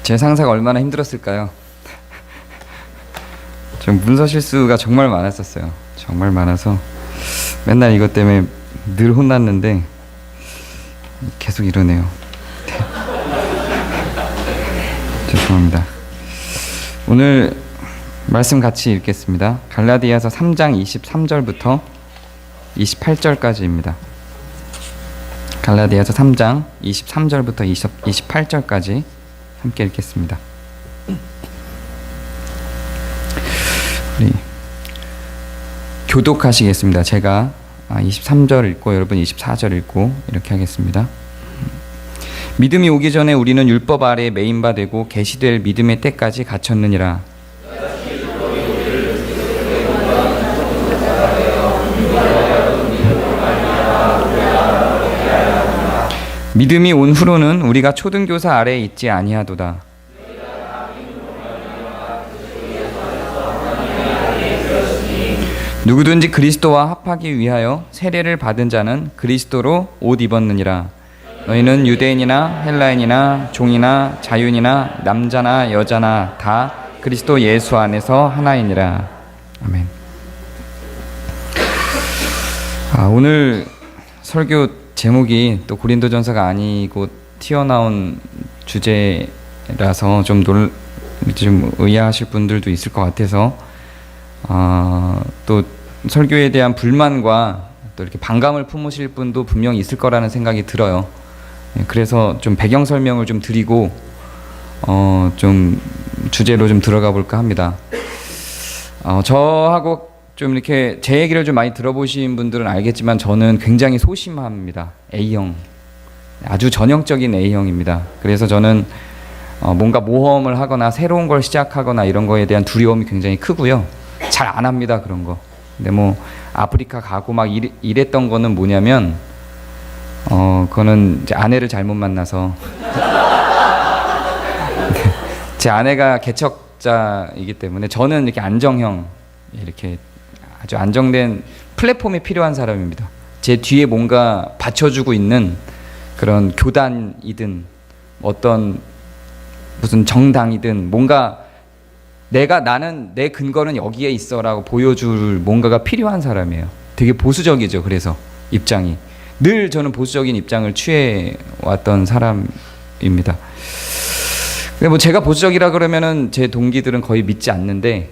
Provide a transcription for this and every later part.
제 상사가 얼마나 힘들었을까요? 좀 문서 실수가 정말 많았었어요. 정말 많아서 맨날 이것 때문에 늘 혼났는데 계속 이러네요. 죄송합니다. 오늘 말씀 같이 읽겠습니다. 갈라디아서 3장 23절부터 28절까지입니다. 갈라디아서 3장 23절부터 28절까지 함께 읽겠습니다. 우리 교독하시겠습니다. 제가 23절 읽고 여러분 24절 읽고 이렇게 하겠습니다. 믿음이 오기 전에 우리는 율법 아래에 매인 바 되고 계시될 믿음의 때까지 갇혔느니라. 믿음이 온 후로는 우리가 초등교사 아래에 있지 아니하도다. 누구든지 그리스도와 합하기 위하여 세례를 받은 자는 그리스도로 옷 입었느니라. 너희는 유대인이나 헬라인이나 종이나 자유인이나 남자나 여자나 다 그리스도 예수 안에서 하나이니라. 아멘. 오늘 설교 제목이 또 고린도전서가 아니고 튀어나온 주제라서 좀 의아하실 분들도 있을 것 같아서 또 설교에 대한 불만과 또 이렇게 반감을 품으실 분도 분명히 있을 거라는 생각이 들어요. 그래서 좀 배경 설명을 좀 드리고 좀 주제로 좀 들어가 볼까 합니다. 저하고 좀 이렇게 제 얘기를 좀 많이 들어보신 분들은 알겠지만 저는 굉장히 소심합니다. A형, 아주 전형적인 A형입니다. 그래서 저는 뭔가 모험을 하거나 새로운 걸 시작하거나 이런 거에 대한 두려움이 굉장히 크고요. 잘 안 합니다, 그런 거. 근데 뭐 아프리카 가고 막 이랬던 거는 뭐냐면 그거는 이제 아내를 잘못 만나서 제 아내가 개척자이기 때문에 저는 이렇게 안정형, 이렇게 아주 안정된 플랫폼이 필요한 사람입니다. 제 뒤에 뭔가 받쳐주고 있는 그런 교단이든 어떤 무슨 정당이든 뭔가 나는 내 근거는 여기에 있어라고 보여줄 뭔가가 필요한 사람이에요. 되게 보수적이죠. 그래서 입장이 늘 저는 보수적인 입장을 취해 왔던 사람입니다. 근데 뭐 제가 보수적이라 그러면은 제 동기들은 거의 믿지 않는데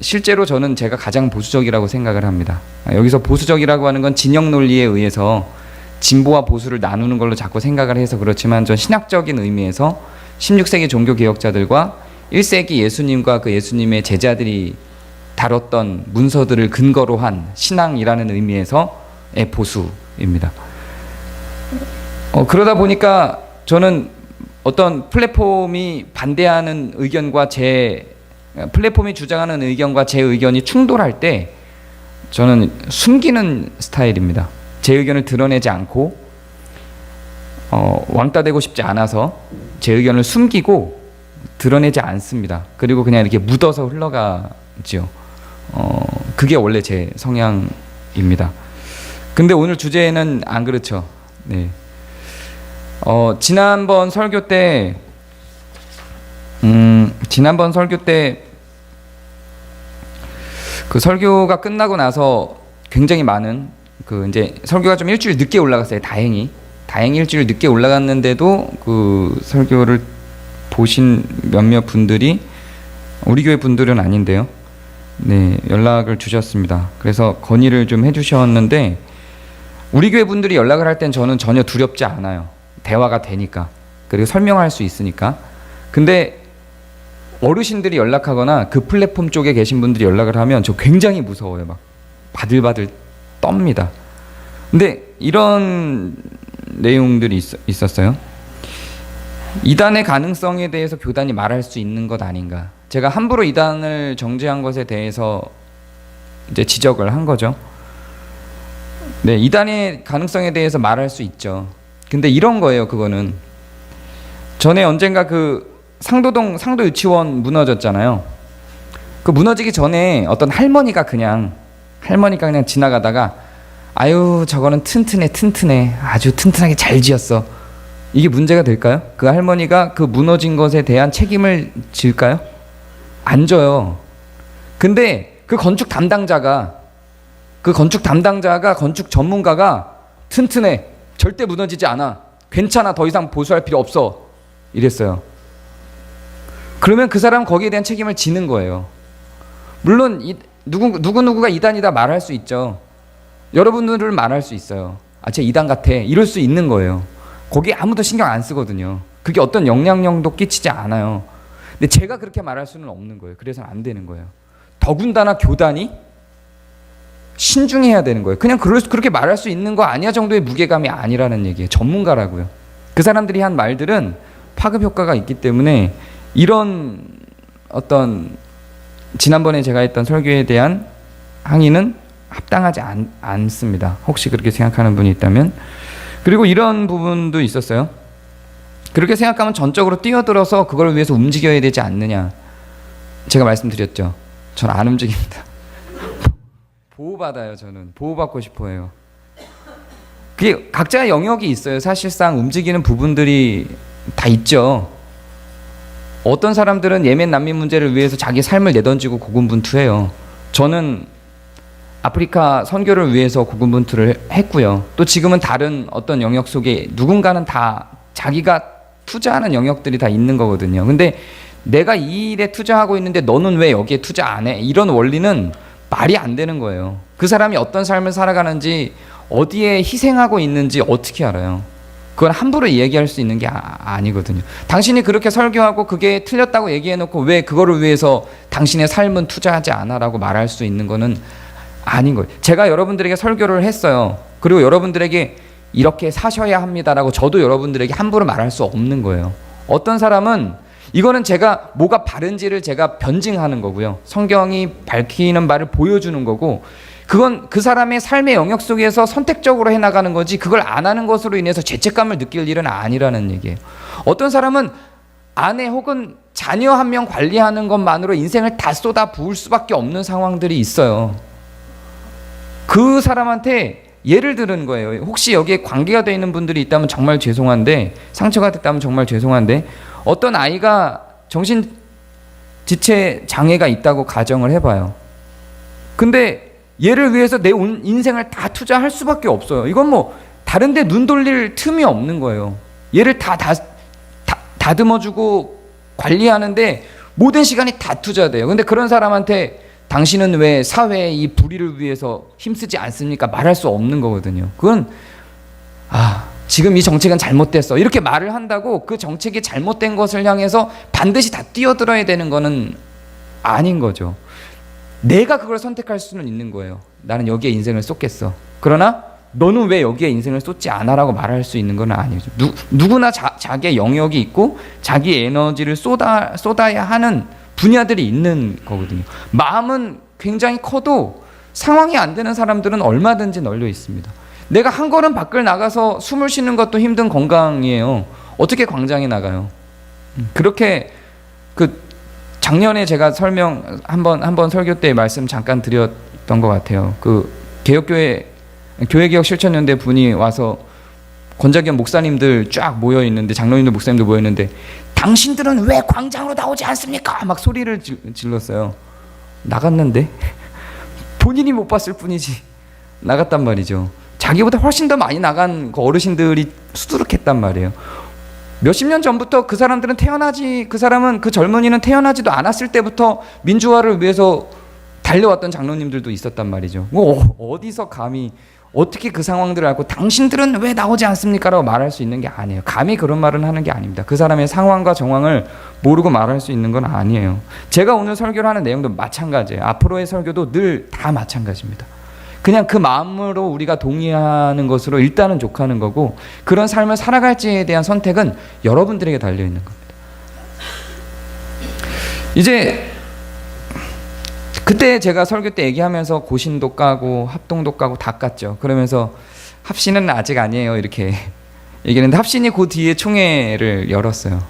실제로 저는 제가 가장 보수적이라고 생각을 합니다. 여기서 보수적이라고 하는 건 진영 논리에 의해서 진보와 보수를 나누는 걸로 자꾸 생각을 해서 그렇지만 전 신학적인 의미에서 16세기 종교개혁자들과 1세기 예수님과 그 예수님의 제자들이 다뤘던 문서들을 근거로 한 신앙이라는 의미에서의 보수입니다. 그러다 보니까 저는 어떤 플랫폼이 반대하는 의견과 플랫폼이 주장하는 의견과 제 의견이 충돌할 때 저는 숨기는 스타일입니다. 제 의견을 드러내지 않고 왕따 되고 싶지 않아서 제 의견을 숨기고 드러내지 않습니다. 그리고 그냥 이렇게 묻어서 흘러가죠. 그게 원래 제 성향입니다. 근데 오늘 주제는 안 그렇죠. 네. 지난번 설교 때 그 설교가 끝나고 나서 굉장히 많은 이제 설교가 좀 일주일 늦게 올라갔어요. 다행히 일주일 늦게 올라갔는데도 그 설교를 보신 몇몇 분들이 우리 교회 분들은 아닌데요. 네, 연락을 주셨습니다. 그래서 건의를 좀 해주셨는데 우리 교회 분들이 연락을 할 땐 저는 전혀 두렵지 않아요. 대화가 되니까. 그리고 설명할 수 있으니까. 근데 어르신들이 연락하거나 그 플랫폼 쪽에 계신 분들이 연락을 하면 저 굉장히 무서워요. 막 바들바들 떱니다. 근데 이런 내용들이 있었어요. 이단의 가능성에 대해서 교단이 말할 수 있는 것 아닌가. 제가 함부로 이단을 정죄한 것에 대해서 이제 지적을 한 거죠. 네, 이단의 가능성에 대해서 말할 수 있죠. 근데 이런 거예요. 그거는 전에 언젠가 그 상도동 상도유치원 무너졌잖아요. 그 무너지기 전에 어떤 할머니가 그냥 지나가다가 아유 저거는 튼튼해 아주 튼튼하게 잘 지었어 이게 문제가 될까요? 그 할머니가 그 무너진 것에 대한 책임을 질까요? 안 져요. 근데 그 건축 담당자가 건축 전문가가 튼튼해. 절대 무너지지 않아. 괜찮아. 더 이상 보수할 필요 없어. 이랬어요. 그러면 그 사람은 거기에 대한 책임을 지는 거예요. 물론 누구누구가 이단이다 말할 수 있죠. 여러분들을 말할 수 있어요. 아, 쟤 이단 같아. 이럴 수 있는 거예요. 거기에 아무도 신경 안 쓰거든요. 그게 어떤 영향력도 끼치지 않아요. 근데 제가 그렇게 말할 수는 없는 거예요. 그래서 안 되는 거예요. 더군다나 교단이 신중해야 되는 거예요. 그냥 그렇게 말할 수 있는 거 아니야 정도의 무게감이 아니라는 얘기예요. 전문가라고요. 그 사람들이 한 말들은 파급 효과가 있기 때문에 이런 어떤 지난번에 제가 했던 설교에 대한 항의는 합당하지 않습니다. 혹시 그렇게 생각하는 분이 있다면. 그리고 이런 부분도 있었어요. 그렇게 생각하면 전적으로 뛰어들어서 그걸 위해서 움직여야 되지 않느냐. 제가 말씀드렸죠. 전 안 움직입니다. 보호받아요. 저는 보호받고 싶어 해요. 그게 각자의 영역이 있어요. 사실상 움직이는 부분들이 다 있죠. 어떤 사람들은 예멘 난민 문제를 위해서 자기 삶을 내던지고 고군분투해요. 저는 아프리카 선교를 위해서 고군분투를 했고요. 또 지금은 다른 어떤 영역 속에 누군가는 다 자기가 투자하는 영역들이 다 있는 거거든요. 근데 내가 이 일에 투자하고 있는데 너는 왜 여기에 투자 안 해? 이런 원리는 말이 안 되는 거예요. 그 사람이 어떤 삶을 살아가는지, 어디에 희생하고 있는지 어떻게 알아요? 그건 함부로 얘기할 수 있는 게 아니거든요. 당신이 그렇게 설교하고 그게 틀렸다고 얘기해놓고 왜 그거를 위해서 당신의 삶은 투자하지 않아 라고 말할 수 있는 거는 아닌 거예요. 제가 여러분들에게 설교를 했어요. 그리고 여러분들에게 이렇게 사셔야 합니다라고 저도 여러분들에게 함부로 말할 수 없는 거예요. 어떤 사람은 이거는 제가 뭐가 바른지를 제가 변증하는 거고요. 성경이 밝히는 바를 보여주는 거고, 그건 그 사람의 삶의 영역 속에서 선택적으로 해나가는 거지, 그걸 안 하는 것으로 인해서 죄책감을 느낄 일은 아니라는 얘기예요. 어떤 사람은 아내 혹은 자녀 한 명 관리하는 것만으로 인생을 다 쏟아 부을 수밖에 없는 상황들이 있어요. 그 사람한테 예를 들은 거예요. 혹시 여기에 관계가 되어 있는 분들이 있다면 정말 죄송한데, 상처가 됐다면 정말 죄송한데, 어떤 아이가 정신지체 장애가 있다고 가정을 해봐요. 근데 얘를 위해서 내 인생을 다 투자할 수밖에 없어요. 이건 뭐 다른 데 눈 돌릴 틈이 없는 거예요. 얘를 다 다듬어주고 관리하는데 모든 시간이 다 투자돼요. 근데 그런 사람한테 당신은 왜 사회의 이 불의를 위해서 힘쓰지 않습니까? 말할 수 없는 거거든요. 그건 지금 이 정책은 잘못됐어. 이렇게 말을 한다고 그 정책이 잘못된 것을 향해서 반드시 다 뛰어들어야 되는 거는 아닌 거죠. 내가 그걸 선택할 수는 있는 거예요. 나는 여기에 인생을 쏟겠어. 그러나 너는 왜 여기에 인생을 쏟지 않아? 라고 말할 수 있는 건 아니죠. 누구나 자기의 영역이 있고 자기 에너지를 쏟아야 하는 분야들이 있는 거거든요. 마음은 굉장히 커도 상황이 안 되는 사람들은 얼마든지 널려 있습니다. 내가 한 걸음 밖을 나가서 숨을 쉬는 것도 힘든 건강이에요. 어떻게 광장에 나가요? 그렇게 작년에 제가 한번 설교 때 말씀 잠깐 드렸던 것 같아요. 교회개혁 실천연대 분이 와서 권자기현 목사님들 쫙 모여 있는데, 장로님들 목사님들 모여 있는데, 당신들은 왜 광장으로 나오지 않습니까? 막 소리를 질렀어요. 나갔는데 본인이 못 봤을 뿐이지 나갔단 말이죠. 자기보다 훨씬 더 많이 나간 그 어르신들이 수두룩했단 말이에요. 몇십 년 전부터 그 젊은이는 태어나지도 않았을 때부터 민주화를 위해서 달려왔던 장로님들도 있었단 말이죠. 어디서 감히 어떻게 그 상황들을 알고 당신들은 왜 나오지 않습니까? 라고 말할 수 있는 게 아니에요. 감히 그런 말은 하는 게 아닙니다. 그 사람의 상황과 정황을 모르고 말할 수 있는 건 아니에요. 제가 오늘 설교를 하는 내용도 마찬가지예요. 앞으로의 설교도 늘 다 마찬가지입니다. 그냥 그 마음으로 우리가 동의하는 것으로 일단은 족하는 거고, 그런 삶을 살아갈지에 대한 선택은 여러분들에게 달려있는 겁니다. 이제 그때 제가 설교 때 얘기하면서 고신도 까고 합동도 까고 다 깠죠. 그러면서 합신은 아직 아니에요 이렇게 얘기했는데, 합신이 그 뒤에 총회를 열었어요.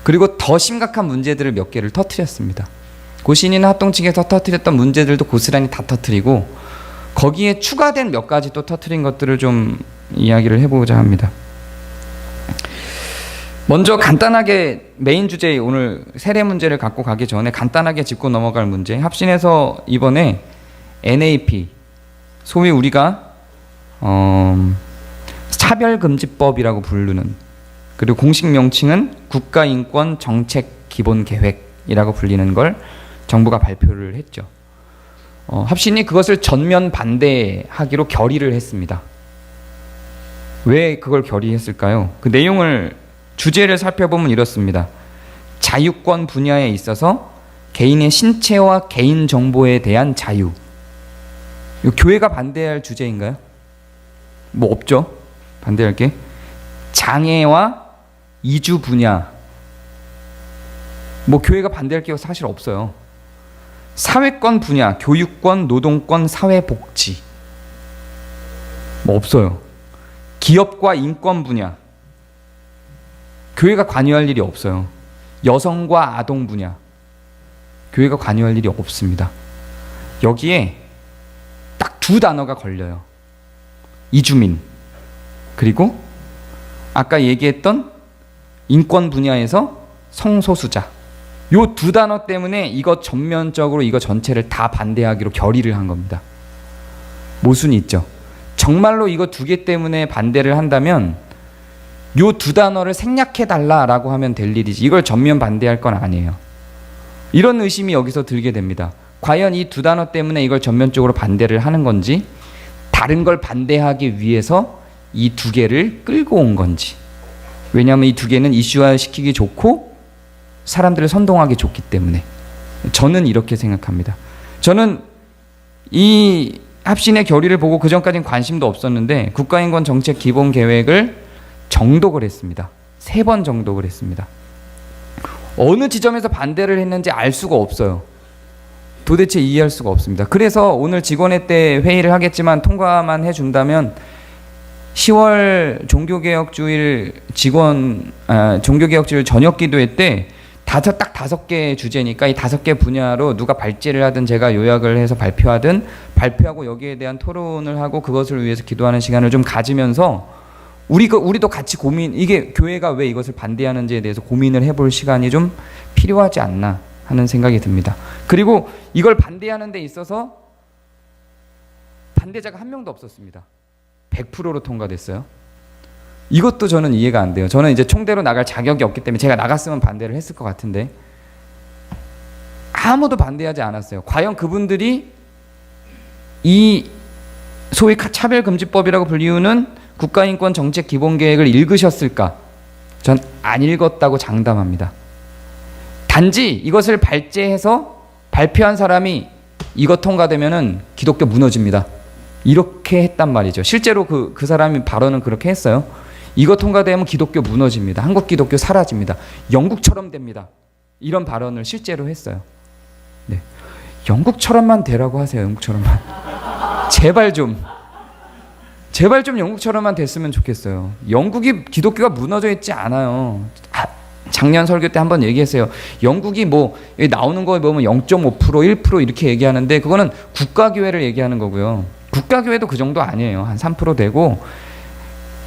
그리고 더 심각한 문제들을 몇 개를 터뜨렸습니다. 고신이나 합동 측에서 터뜨렸던 문제들도 고스란히 다 터뜨리고, 거기에 추가된 몇 가지 또 터뜨린 것들을 좀 이야기를 해보고자 합니다. 먼저 간단하게 메인 주제 오늘 세례 문제를 갖고 가기 전에 간단하게 짚고 넘어갈 문제. 합신에서 이번에 NAP 소위 우리가 차별금지법이라고 부르는, 그리고 공식 명칭은 국가인권정책기본계획이라고 불리는 걸 정부가 발표를 했죠. 합신이 그것을 전면 반대하기로 결의를 했습니다. 왜 그걸 결의했을까요? 그 내용을 주제를 살펴보면 이렇습니다. 자유권 분야에 있어서 개인의 신체와 개인 정보에 대한 자유. 이거 교회가 반대할 주제인가요? 뭐 없죠? 반대할 게. 장애와 이주 분야. 뭐 교회가 반대할 게 사실 없어요. 사회권 분야, 교육권, 노동권, 사회복지. 뭐 없어요. 기업과 인권 분야. 교회가 관여할 일이 없어요. 여성과 아동 분야. 교회가 관여할 일이 없습니다. 여기에 딱 두 단어가 걸려요. 이주민, 그리고 아까 얘기했던 인권 분야에서 성소수자. 요 두 단어 때문에 이거 전면적으로 이거 전체를 다 반대하기로 결의를 한 겁니다. 모순이 있죠. 정말로 이거 두 개 때문에 반대를 한다면 요 두 단어를 생략해달라라고 하면 될 일이지, 이걸 전면 반대할 건 아니에요. 이런 의심이 여기서 들게 됩니다. 과연 이 두 단어 때문에 이걸 전면적으로 반대를 하는 건지, 다른 걸 반대하기 위해서 이 두 개를 끌고 온 건지. 왜냐하면 이 두 개는 이슈화 시키기 좋고 사람들을 선동하기 좋기 때문에. 저는 이렇게 생각합니다. 저는 이 합신의 결의를 보고 그전까지는 관심도 없었는데 국가인권정책기본계획을 정독을 했습니다. 3번 정독을 했습니다. 어느 지점에서 반대를 했는지 알 수가 없어요. 도대체 이해할 수가 없습니다. 그래서 오늘 직원회 때 회의를 하겠지만 통과만 해준다면 10월 종교개혁주일 종교개혁주일 저녁기도회 때 딱 5개 주제니까 이 5개 분야로 누가 발제를 하든 제가 요약을 해서 발표하든, 발표하고 여기에 대한 토론을 하고 그것을 위해서 기도하는 시간을 좀 가지면서 우리도 같이 이게 교회가 왜 이것을 반대하는지에 대해서 고민을 해볼 시간이 좀 필요하지 않나 하는 생각이 듭니다. 그리고 이걸 반대하는 데 있어서 반대자가 한 명도 없었습니다. 100%로 통과됐어요. 이것도 저는 이해가 안 돼요. 저는 이제 총대로 나갈 자격이 없기 때문에 제가 나갔으면 반대를 했을 것 같은데 아무도 반대하지 않았어요. 과연 그분들이 이 소위 차별금지법이라고 불리우는 국가인권정책기본계획을 읽으셨을까? 전 안 읽었다고 장담합니다. 단지 이것을 발제해서 발표한 사람이 이거 통과되면은 기독교 무너집니다. 이렇게 했단 말이죠. 실제로 그 사람이 발언은 그렇게 했어요. 이거 통과되면 기독교 무너집니다. 한국 기독교 사라집니다. 영국처럼 됩니다. 이런 발언을 실제로 했어요. 네. 영국처럼만 되라고 하세요. 영국처럼만. 제발 좀 영국처럼만 됐으면 좋겠어요. 영국이 기독교가 무너져 있지 않아요. 작년 설교 때 한번 얘기했어요. 영국이 뭐 나오는 거에 보면 0.5%, 1% 이렇게 얘기하는데 그거는 국가교회를 얘기하는 거고요. 국가교회도 그 정도 아니에요. 한 3% 되고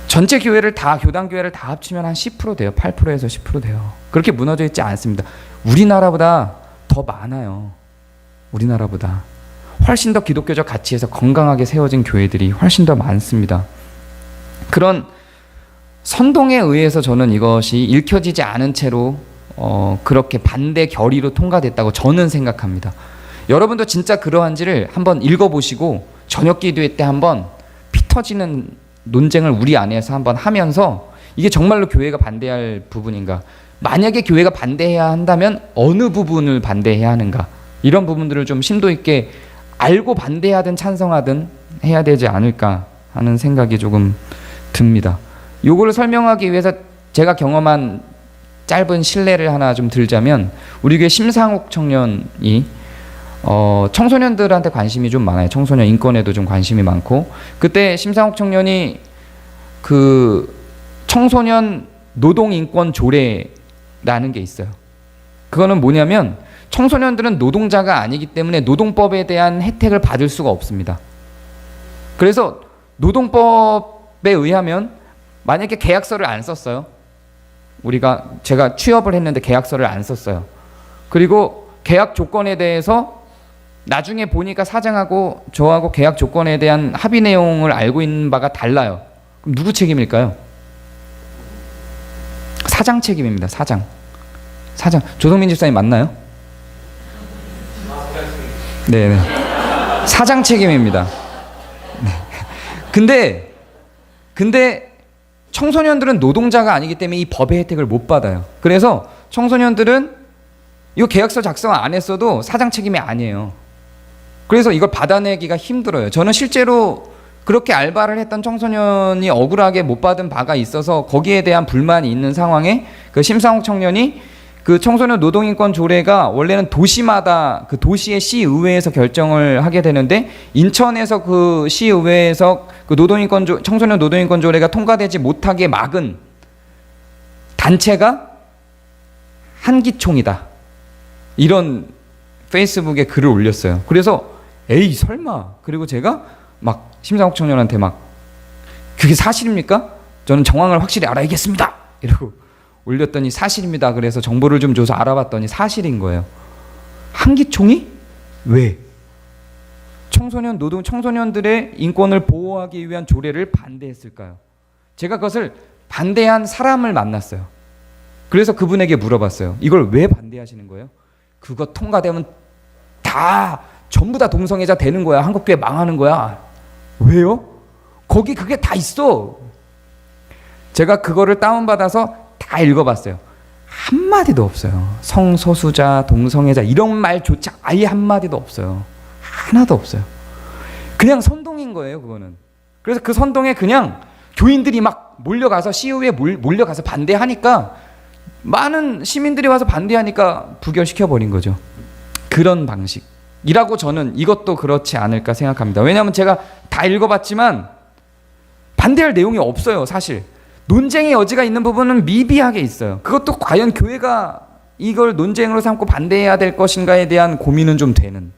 전체 교회를 다, 교단교회를 다 합치면 한 10% 돼요. 8%에서 10% 돼요. 그렇게 무너져 있지 않습니다. 우리나라보다 더 많아요. 우리나라보다 훨씬 더 기독교적 가치에서 건강하게 세워진 교회들이 훨씬 더 많습니다. 그런 선동에 의해서 저는 이것이 읽혀지지 않은 채로 그렇게 반대 결의로 통과됐다고 저는 생각합니다. 여러분도 진짜 그러한지를 한번 읽어보시고 저녁 기도회 때 한번 피 터지는 논쟁을 우리 안에서 한번 하면서 이게 정말로 교회가 반대할 부분인가, 만약에 교회가 반대해야 한다면 어느 부분을 반대해야 하는가, 이런 부분들을 좀 심도 있게 알고 반대하든 찬성하든 해야 되지 않을까 하는 생각이 조금 듭니다. 요거를 설명하기 위해서 제가 경험한 짧은 실례를 하나 좀 들자면, 우리 교회 심상욱 청년이 청소년들한테 관심이 좀 많아요. 청소년 인권에도 좀 관심이 많고, 그때 심상욱 청년이 그 청소년 노동인권 조례라는 게 있어요. 그거는 뭐냐면 청소년들은 노동자가 아니기 때문에 노동법에 대한 혜택을 받을 수가 없습니다. 그래서 노동법에 의하면 만약에 계약서를 안 썼어요. 제가 취업을 했는데 계약서를 안 썼어요. 그리고 계약 조건에 대해서 나중에 보니까 사장하고 저하고 계약 조건에 대한 합의 내용을 알고 있는 바가 달라요. 그럼 누구 책임일까요? 사장 책임입니다. 사장. 조성민 집사님 맞나요? 네네. 사장 책임입니다. 네. 근데 청소년들은 노동자가 아니기 때문에 이 법의 혜택을 못 받아요. 그래서 청소년들은 이거 계약서 작성 안 했어도 사장 책임이 아니에요. 그래서 이걸 받아내기가 힘들어요. 저는 실제로 그렇게 알바를 했던 청소년이 억울하게 못 받은 바가 있어서 거기에 대한 불만이 있는 상황에 그 심상욱 청년이 그 청소년 노동인권 조례가 원래는 도시마다 그 도시의 시의회에서 결정을 하게 되는데 인천에서 그 시의회에서 그 청소년 노동인권 조례가 통과되지 못하게 막은 단체가 한기총이다. 이런 페이스북에 글을 올렸어요. 그래서 에이 설마. 그리고 제가 막 심상욱 청년한테 막 그게 사실입니까? 저는 정황을 확실히 알아야겠습니다. 이러고 올렸더니 사실입니다. 그래서 정보를 좀 줘서 알아봤더니 사실인 거예요. 한기총이 왜? 청소년들의 인권을 보호하기 위한 조례를 반대했을까요? 제가 그것을 반대한 사람을 만났어요. 그래서 그분에게 물어봤어요. 이걸 왜 반대하시는 거예요? 그거 통과되면 전부 다 동성애자 되는 거야. 한국교회 망하는 거야. 왜요? 거기 그게 다 있어. 제가 그거를 다운받아서 다 읽어봤어요. 한마디도 없어요. 성소수자, 동성애자 이런 말조차 아예 한마디도 없어요. 하나도 없어요. 그냥 선동인 거예요, 그거는. 그래서 그 선동에 그냥 교인들이 막 몰려가서 시의회에 몰려가서 반대하니까 많은 시민들이 와서 반대하니까 부결시켜버린 거죠. 그런 방식이라고 저는 이것도 그렇지 않을까 생각합니다. 왜냐하면 제가 다 읽어봤지만 반대할 내용이 없어요, 사실. 논쟁의 여지가 있는 부분은 미비하게 있어요. 그것도 과연 교회가 이걸 논쟁으로 삼고 반대해야 될 것인가에 대한 고민은 좀 되는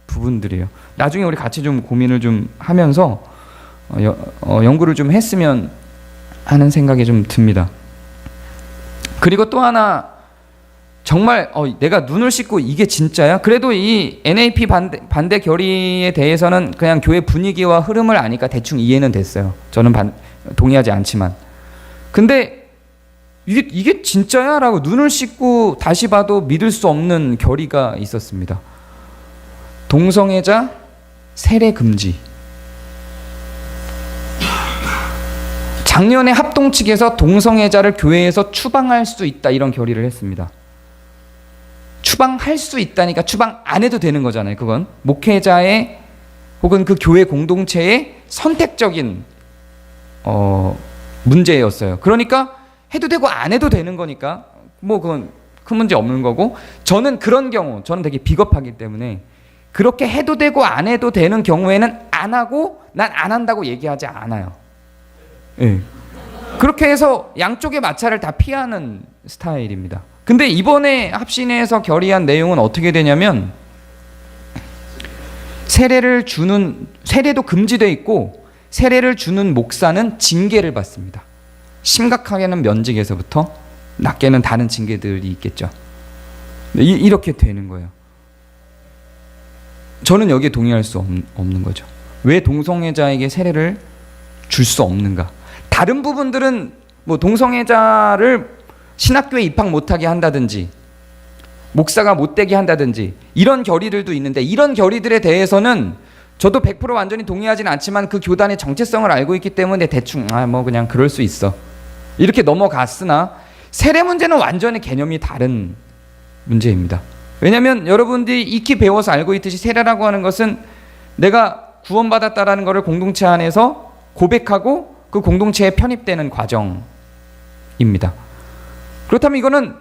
부분들이에요. 나중에 우리 같이 좀 고민을 좀 하면서 연구를 좀 했으면 하는 생각이 좀 듭니다. 그리고 또 하나 정말 내가 눈을 씻고 이게 진짜야? 그래도 이 NAP 반대 결의에 대해서는 그냥 교회 분위기와 흐름을 아니까 대충 이해는 됐어요. 저는 동의하지 않지만. 근데 이게 진짜야? 라고 눈을 씻고 다시 봐도 믿을 수 없는 결의가 있었습니다. 동성애자 세례 금지. 작년에 합동 측에서 동성애자를 교회에서 추방할 수 있다 이런 결의를 했습니다. 추방할 수 있다니까 추방 안 해도 되는 거잖아요. 그건 목회자의 혹은 그 교회 공동체의 선택적인 문제였어요. 그러니까 해도 되고 안 해도 되는 거니까 뭐 그건 큰 문제 없는 거고, 저는 그런 경우 저는 되게 비겁하기 때문에 그렇게 해도 되고 안 해도 되는 경우에는 안 하고 난 안 한다고 얘기하지 않아요. 네. 그렇게 해서 양쪽의 마찰을 다 피하는 스타일입니다. 근데 이번에 합신회에서 결의한 내용은 어떻게 되냐면 세례도 금지되어 있고 세례를 주는 목사는 징계를 받습니다. 심각하게는 면직에서부터 낮게는 다른 징계들이 있겠죠. 이렇게 되는 거예요. 저는 여기에 동의할 수 없는 거죠. 왜 동성애자에게 세례를 줄 수 없는가? 다른 부분들은 뭐 동성애자를 신학교에 입학 못하게 한다든지 목사가 못되게 한다든지 이런 결의들도 있는데, 이런 결의들에 대해서는 저도 100% 완전히 동의하지는 않지만 그 교단의 정체성을 알고 있기 때문에 대충 뭐 그냥 그럴 수 있어 이렇게 넘어갔으나, 세례 문제는 완전히 개념이 다른 문제입니다. 왜냐하면 여러분들이 익히 배워서 알고 있듯이 세례라고 하는 것은 내가 구원받았다라는 것을 공동체 안에서 고백하고 그 공동체에 편입되는 과정입니다. 그렇다면 이거는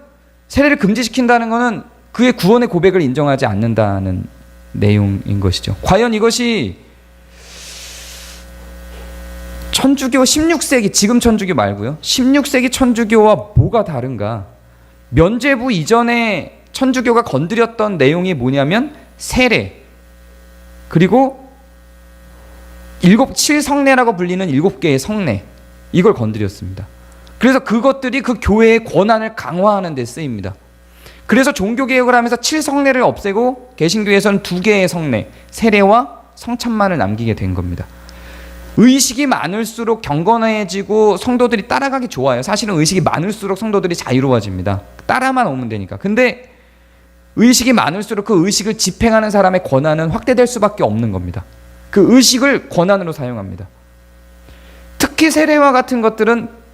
세례를 금지시킨다는 것은 그의 구원의 고백을 인정하지 않는다는 내용인 것이죠. 과연 이것이 천주교 16세기, 지금 천주교 말고요, 16세기 천주교와 뭐가 다른가? 면죄부 이전에 천주교가 건드렸던 내용이 뭐냐면 세례, 그리고 7성례라고 불리는 7개의 성례, 이걸 건드렸습니다. 그래서 그것들이 그 교회의 권한을 강화하는 데 쓰입니다. 그래서 종교개혁을 하면서 7성례를 없애고 개신교에서는 2개의 성례, 세례와 성찬만을 남기게 된 겁니다. 의식이 많을수록 경건해지고 성도들이 따라가기 좋아요. 사실은 의식이 많을수록 성도들이 자유로워집니다. 따라만 오면 되니까. 근데 의식이 많을수록 그 의식을 집행하는 사람의 권한은 확대될 수밖에 없는 겁니다. 그 의식을 권한으로 사용합니다. 특히 세례와 같은 것들은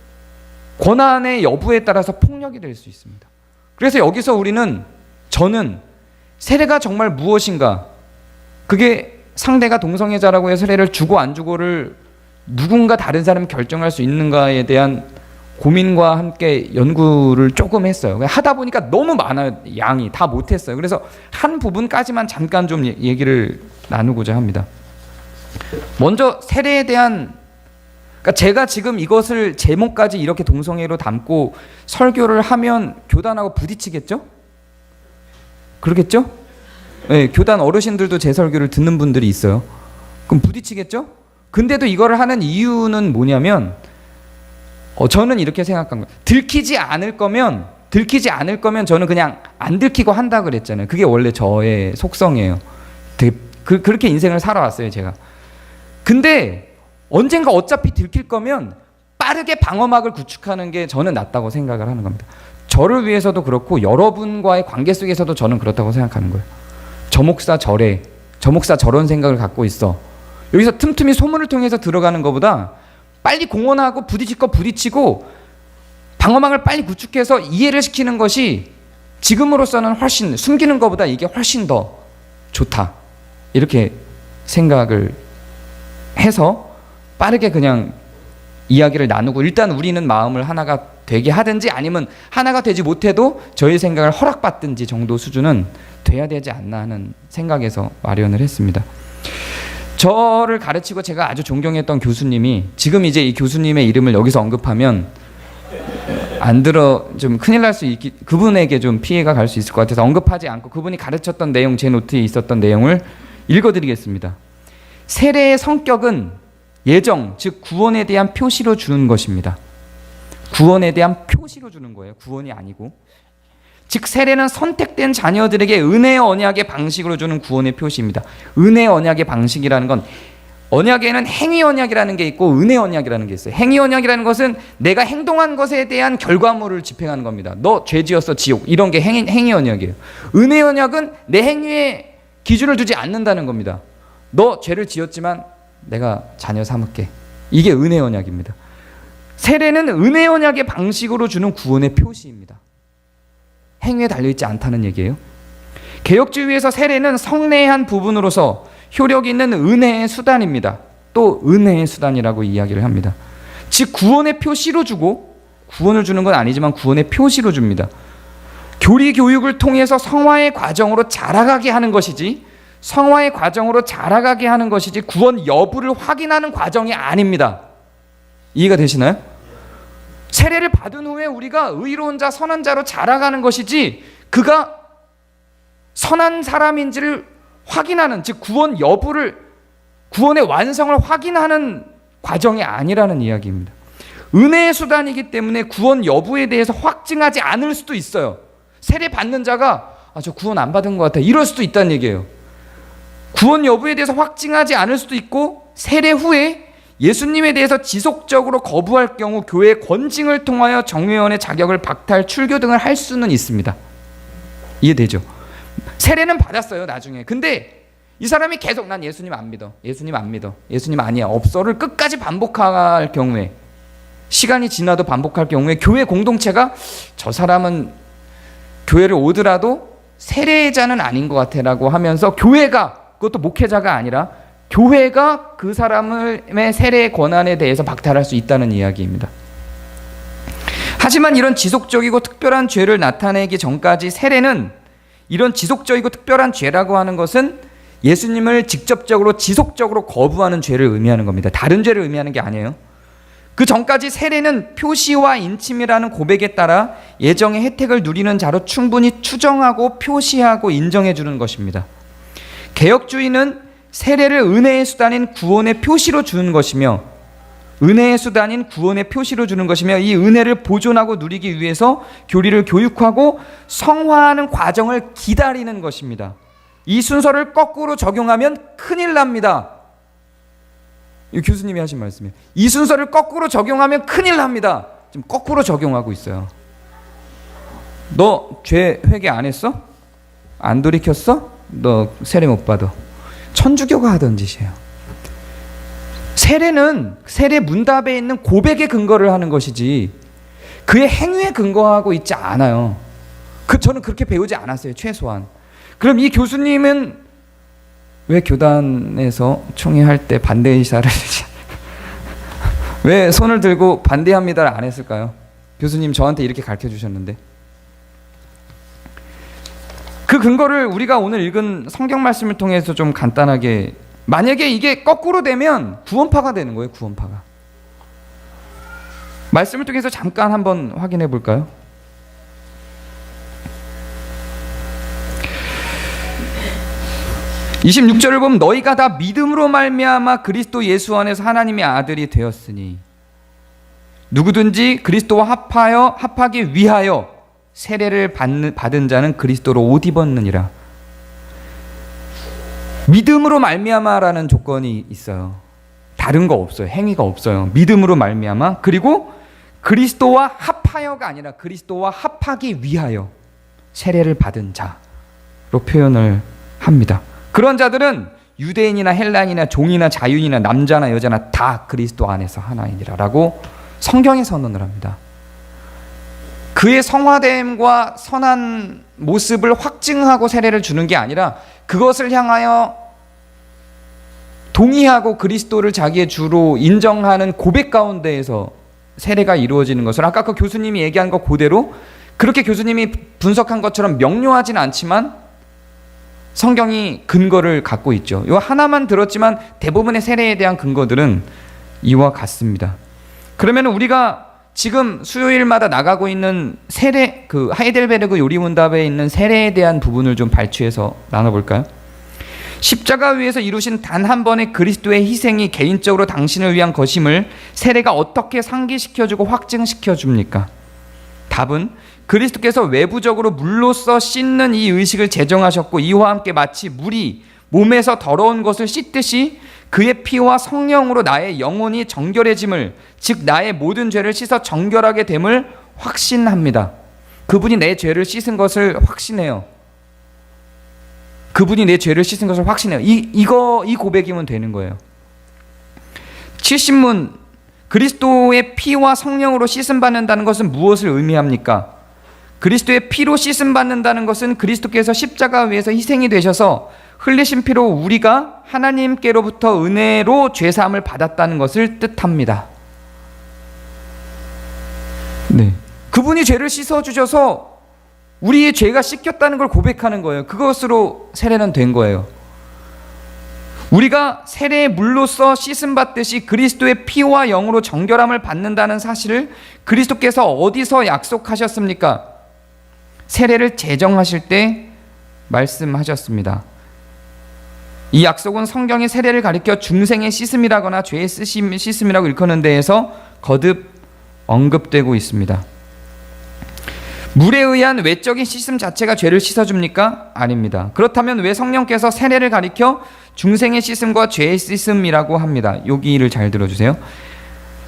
권한의 여부에 따라서 폭력이 될 수 있습니다. 그래서 여기서 저는 세례가 정말 무엇인가, 그게 상대가 동성애자라고 해서 세례를 주고 안 주고를 누군가 다른 사람이 결정할 수 있는가에 대한 고민과 함께 연구를 조금 했어요. 하다 보니까 너무 많아요. 양이 다 못했어요. 그래서 한 부분까지만 잠깐 좀 얘기를 나누고자 합니다. 먼저 세례에 대한, 그러니까 제가 지금 이것을 제목까지 이렇게 동성애로 담고 설교를 하면 교단하고 부딪히겠죠? 그러겠죠? 네, 교단 어르신들도 제 설교를 듣는 분들이 있어요. 그럼 부딪히겠죠? 근데도 이거를 하는 이유는 뭐냐면, 저는 이렇게 생각한 거예요. 들키지 않을 거면 저는 그냥 안 들키고 한다 그랬잖아요. 그게 원래 저의 속성이에요. 그렇게 인생을 살아왔어요, 제가. 근데 언젠가 어차피 들킬 거면 빠르게 방어막을 구축하는 게 저는 낫다고 생각을 하는 겁니다. 저를 위해서도 그렇고 여러분과의 관계 속에서도 저는 그렇다고 생각하는 거예요. 저 목사 저래, 저 목사 저런 생각을 갖고 있어. 여기서 틈틈이 소문을 통해서 들어가는 것보다 빨리 공언하고 부딪힐 거 부딪히고 방어막을 빨리 구축해서 이해를 시키는 것이 지금으로서는 훨씬, 숨기는 것보다 이게 훨씬 더 좋다, 이렇게 생각을 해서 빠르게 그냥 이야기를 나누고, 일단 우리는 마음을 하나가 되게 하든지 아니면 하나가 되지 못해도 저희 생각을 허락받든지 정도 수준은 돼야 되지 않나 하는 생각에서 마련을 했습니다. 저를 가르치고 제가 아주 존경했던 교수님이, 지금 이제 이 교수님의 이름을 여기서 언급하면 안 들어 좀 큰일 날 수 있기, 그분에게 좀 피해가 갈 수 있을 것 같아서 언급하지 않고 그분이 가르쳤던 내용, 제 노트에 있었던 내용을 읽어드리겠습니다. 세례의 성격은 예정, 즉 구원에 대한 표시로 주는 것입니다. 구원에 대한 표시로 주는 거예요. 구원이 아니고. 즉 세례는 선택된 자녀들에게 은혜의 언약의 방식으로 주는 구원의 표시입니다. 은혜의 언약의 방식이라는 건, 언약에는 행위 언약이라는 게 있고 은혜 언약이라는 게 있어요. 행위 언약이라는 것은 내가 행동한 것에 대한 결과물을 집행하는 겁니다. 너 죄 지었어, 지옥, 이런 게 행위 언약이에요. 은혜 언약은 내 행위에 기준을 두지 않는다는 겁니다. 너 죄를 지었지만 내가 자녀 삼을게, 이게 은혜 언약입니다. 세례는 은혜 언약의 방식으로 주는 구원의 표시입니다. 행위에 달려있지 않다는 얘기예요. 개혁주의에서 세례는 성례의 한 부분으로서 효력 있는 은혜의 수단입니다. 또 은혜의 수단이라고 이야기를 합니다. 즉 구원의 표시로 주고, 구원을 주는 건 아니지만 구원의 표시로 줍니다. 교리 교육을 통해서 성화의 과정으로 자라가게 하는 것이지, 성화의 과정으로 자라가게 하는 것이지 구원 여부를 확인하는 과정이 아닙니다. 이해가 되시나요? 세례를 받은 후에 우리가 의로운 자, 선한 자로 자라가는 것이지 그가 선한 사람인지를 확인하는, 즉 구원 여부를, 구원의 완성을 확인하는 과정이 아니라는 이야기입니다. 은혜의 수단이기 때문에 구원 여부에 대해서 확증하지 않을 수도 있어요. 세례 받는 자가 저 구원 안 받은 것 같아, 이럴 수도 있다는 얘기예요. 구원 여부에 대해서 확증하지 않을 수도 있고, 세례 후에 예수님에 대해서 지속적으로 거부할 경우 교회 권징을 통하여 정회원의 자격을 박탈, 출교 등을 할 수는 있습니다. 이해되죠? 세례는 받았어요, 나중에. 근데 이 사람이 계속 난 예수님 안 믿어, 예수님 안 믿어, 예수님 아니야, 없어를 끝까지 반복할 경우에, 시간이 지나도 반복할 경우에 교회 공동체가 저 사람은 교회를 오더라도 세례자는 아닌 것 같아 라고 하면서 교회가, 그것도 목회자가 아니라 교회가 그 사람의 세례의 권한에 대해서 박탈할 수 있다는 이야기입니다. 하지만 이런 지속적이고 특별한 죄를 나타내기 전까지 세례는, 이런 지속적이고 특별한 죄라고 하는 것은 예수님을 직접적으로 지속적으로 거부하는 죄를 의미하는 겁니다. 다른 죄를 의미하는 게 아니에요. 그 전까지 세례는 표시와 인침이라는 고백에 따라 예정의 혜택을 누리는 자로 충분히 추정하고 표시하고 인정해 주는 것입니다. 개혁주의는 세례를 은혜의 수단인 구원의 표시로 주는 것이며, 은혜의 수단인 구원의 표시로 주는 것이며 이 은혜를 보존하고 누리기 위해서 교리를 교육하고 성화하는 과정을 기다리는 것입니다. 이 순서를 거꾸로 적용하면 큰일 납니다. 이 교수님이 하신 말씀이에요. 이 순서를 거꾸로 적용하면 큰일 납니다. 지금 거꾸로 적용하고 있어요. 너 죄 회개 안 했어? 안 돌이켰어? 너 세례 못 받아. 천주교가 하던 짓이에요. 세례는 세례 문답에 있는 고백에 근거를 하는 것이지 그의 행위에 근거하고 있지 않아요. 저는 그렇게 배우지 않았어요. 최소한. 그럼 이 교수님은 왜 교단에서 총회할 때 반대 의사를 왜 손을 들고 반대합니다를 안 했을까요? 교수님 저한테 이렇게 가르쳐 주셨는데. 그 근거를 우리가 오늘 읽은 성경 말씀을 통해서 좀 간단하게, 만약에 이게 거꾸로 되면 구원파가 되는 거예요. 구원파가. 말씀을 통해서 잠깐 한번 확인해 볼까요? (26절을) 보면 너희가 다 믿음으로 말미암아 그리스도 예수 안에서 하나님의 아들이 되었으니 누구든지 그리스도와 합하기 위하여 세례를 받은 자는 그리스도로 옷 입었느니라. 믿음으로 말미암아라는 조건이 있어요. 다른 거 없어요. 행위가 없어요. 믿음으로 말미암아, 그리고 그리스도와 합하여가 아니라 그리스도와 합하기 위하여 세례를 받은 자로 표현을 합니다. 그런 자들은 유대인이나 헬라인이나 종이나 자유인이나 남자나 여자나 다 그리스도 안에서 하나이니라 라고 성경에 선언을 합니다. 그의 성화됨과 선한 모습을 확증하고 세례를 주는 게 아니라 그것을 향하여 동의하고 그리스도를 자기의 주로 인정하는 고백 가운데에서 세례가 이루어지는 것을, 아까 그 교수님이 얘기한 것 그대로 그렇게 교수님이 분석한 것처럼 명료하진 않지만 성경이 근거를 갖고 있죠. 이 하나만 들었지만 대부분의 세례에 대한 근거들은 이와 같습니다. 그러면 우리가 지금 수요일마다 나가고 있는 세례, 그 하이델베르그 요리문답에 있는 세례에 대한 부분을 좀 발췌해서 나눠볼까요? 십자가 위에서 이루신 단 한 번의 그리스도의 희생이 개인적으로 당신을 위한 것임을 세례가 어떻게 상기시켜주고 확증시켜줍니까? 답은 그리스도께서 외부적으로 물로써 씻는 이 의식을 제정하셨고 이와 함께 마치 물이 몸에서 더러운 것을 씻듯이 그의 피와 성령으로 나의 영혼이 정결해짐을, 즉 나의 모든 죄를 씻어 정결하게 됨을 확신합니다. 그분이 내 죄를 씻은 것을 확신해요. 그분이 내 죄를 씻은 것을 확신해요. 이 고백이면 되는 거예요. 70문, 그리스도의 피와 성령으로 씻음 받는다는 것은 무엇을 의미합니까? 그리스도의 피로 씻음 받는다는 것은 그리스도께서 십자가 위에서 희생이 되셔서 흘리신 피로 우리가 하나님께로부터 은혜로 죄사함을 받았다는 것을 뜻합니다. 네. 그분이 죄를 씻어주셔서 우리의 죄가 씻겼다는 걸 고백하는 거예요. 그것으로 세례는 된 거예요. 우리가 세례의 물로써 씻음 받듯이 그리스도의 피와 영으로 정결함을 받는다는 사실을 그리스도께서 어디서 약속하셨습니까? 세례를 제정하실 때 말씀하셨습니다. 이 약속은 성경의 세례를 가리켜 중생의 씻음이라거나 죄의 씻음이라고 일컫는 데에서 거듭 언급되고 있습니다. 물에 의한 외적인 씻음 자체가 죄를 씻어줍니까? 아닙니다. 그렇다면 왜 성령께서 세례를 가리켜 중생의 씻음과 죄의 씻음이라고 합니다? 여기를 잘 들어주세요.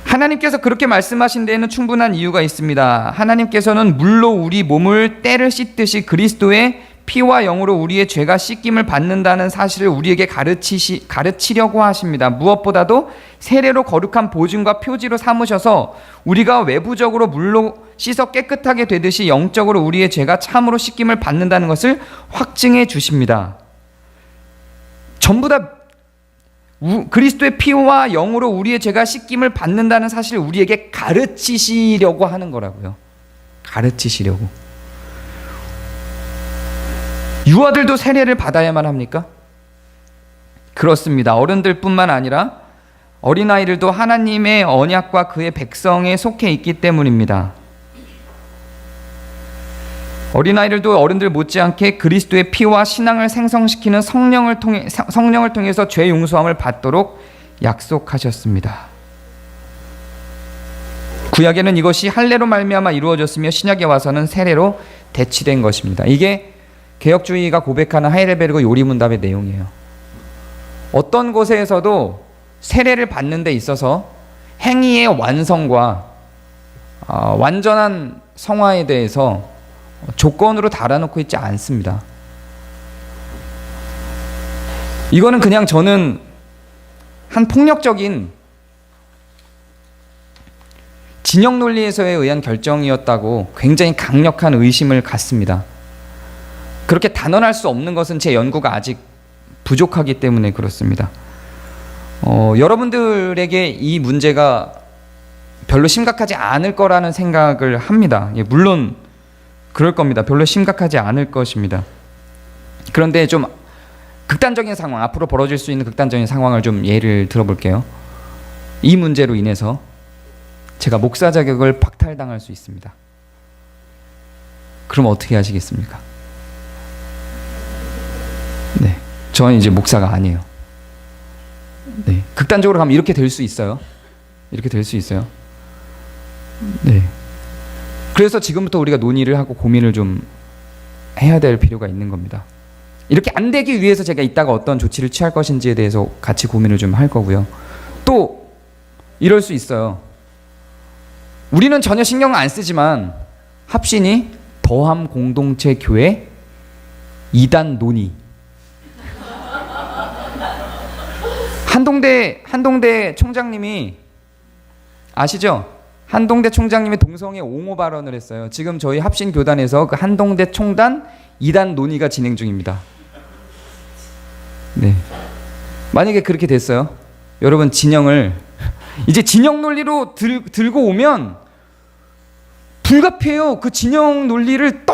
하나님께서 그렇게 말씀하신 데에는 충분한 이유가 있습니다. 하나님께서는 물로 우리 몸을 때를 씻듯이 그리스도의 피와 영으로 우리의 죄가 씻김을 받는다는 사실을 우리에게 가르치려고 하십니다. 무엇보다도 세례로 거룩한 보증과 표지로 삼으셔서 우리가 외부적으로 물로 씻어 깨끗하게 되듯이 영적으로 우리의 죄가 참으로 씻김을 받는다는 것을 확증해 주십니다. 전부 다 그리스도의 피와 영으로 우리의 죄가 씻김을 받는다는 사실을 우리에게 가르치시려고 하는 거라고요. 가르치시려고. 유아들도 세례를 받아야만 합니까? 그렇습니다. 어른들뿐만 아니라 어린아이들도 하나님의 언약과 그의 백성에 속해 있기 때문입니다. 어린아이들도 어른들 못지않게 그리스도의 피와 신앙을 생성시키는 성령을 통해서 죄 용서함을 받도록 약속하셨습니다. 구약에는 이것이 할례로 말미암아 이루어졌으며 신약에 와서는 세례로 대치된 것입니다. 이게 개혁주의가 고백하는 하이델베르그 요리문답의 내용이에요. 어떤 곳에서도 세례를 받는 데 있어서 행위의 완성과 완전한 성화에 대해서 조건으로 달아놓고 있지 않습니다. 이거는 그냥 저는 한 폭력적인 진영 논리에서에 의한 결정이었다고 굉장히 강력한 의심을 갖습니다. 그렇게 단언할 수 없는 것은 제 연구가 아직 부족하기 때문에 그렇습니다. 여러분들에게 이 문제가 별로 심각하지 않을 거라는 생각을 합니다. 예, 물론 그럴 겁니다. 별로 심각하지 않을 것입니다. 그런데 좀 극단적인 상황, 앞으로 벌어질 수 있는 극단적인 상황을 좀 예를 들어볼게요. 이 문제로 인해서 제가 목사 자격을 박탈당할 수 있습니다. 그럼 어떻게 하시겠습니까? 네, 저는 이제 목사가 아니에요. 네, 극단적으로 가면 이렇게 될 수 있어요. 이렇게 될 수 있어요. 네. 그래서 지금부터 우리가 논의를 하고 고민을 좀 해야 될 필요가 있는 겁니다. 이렇게 안 되기 위해서 제가 이따가 어떤 조치를 취할 것인지에 대해서 같이 고민을 좀 할 거고요. 또 이럴 수 있어요. 우리는 전혀 신경을 안 쓰지만 합신이 더함 공동체 교회 2단 논의. 한동대 총장님이 아시죠? 한동대 총장님의 동성애 옹호 발언을 했어요. 지금 저희 합신 교단에서 그 한동대 총단 2단 논의가 진행 중입니다. 네. 만약에 그렇게 됐어요. 여러분 진영을 이제 진영 논리로 들고 오면 불가피해요. 그 진영 논리를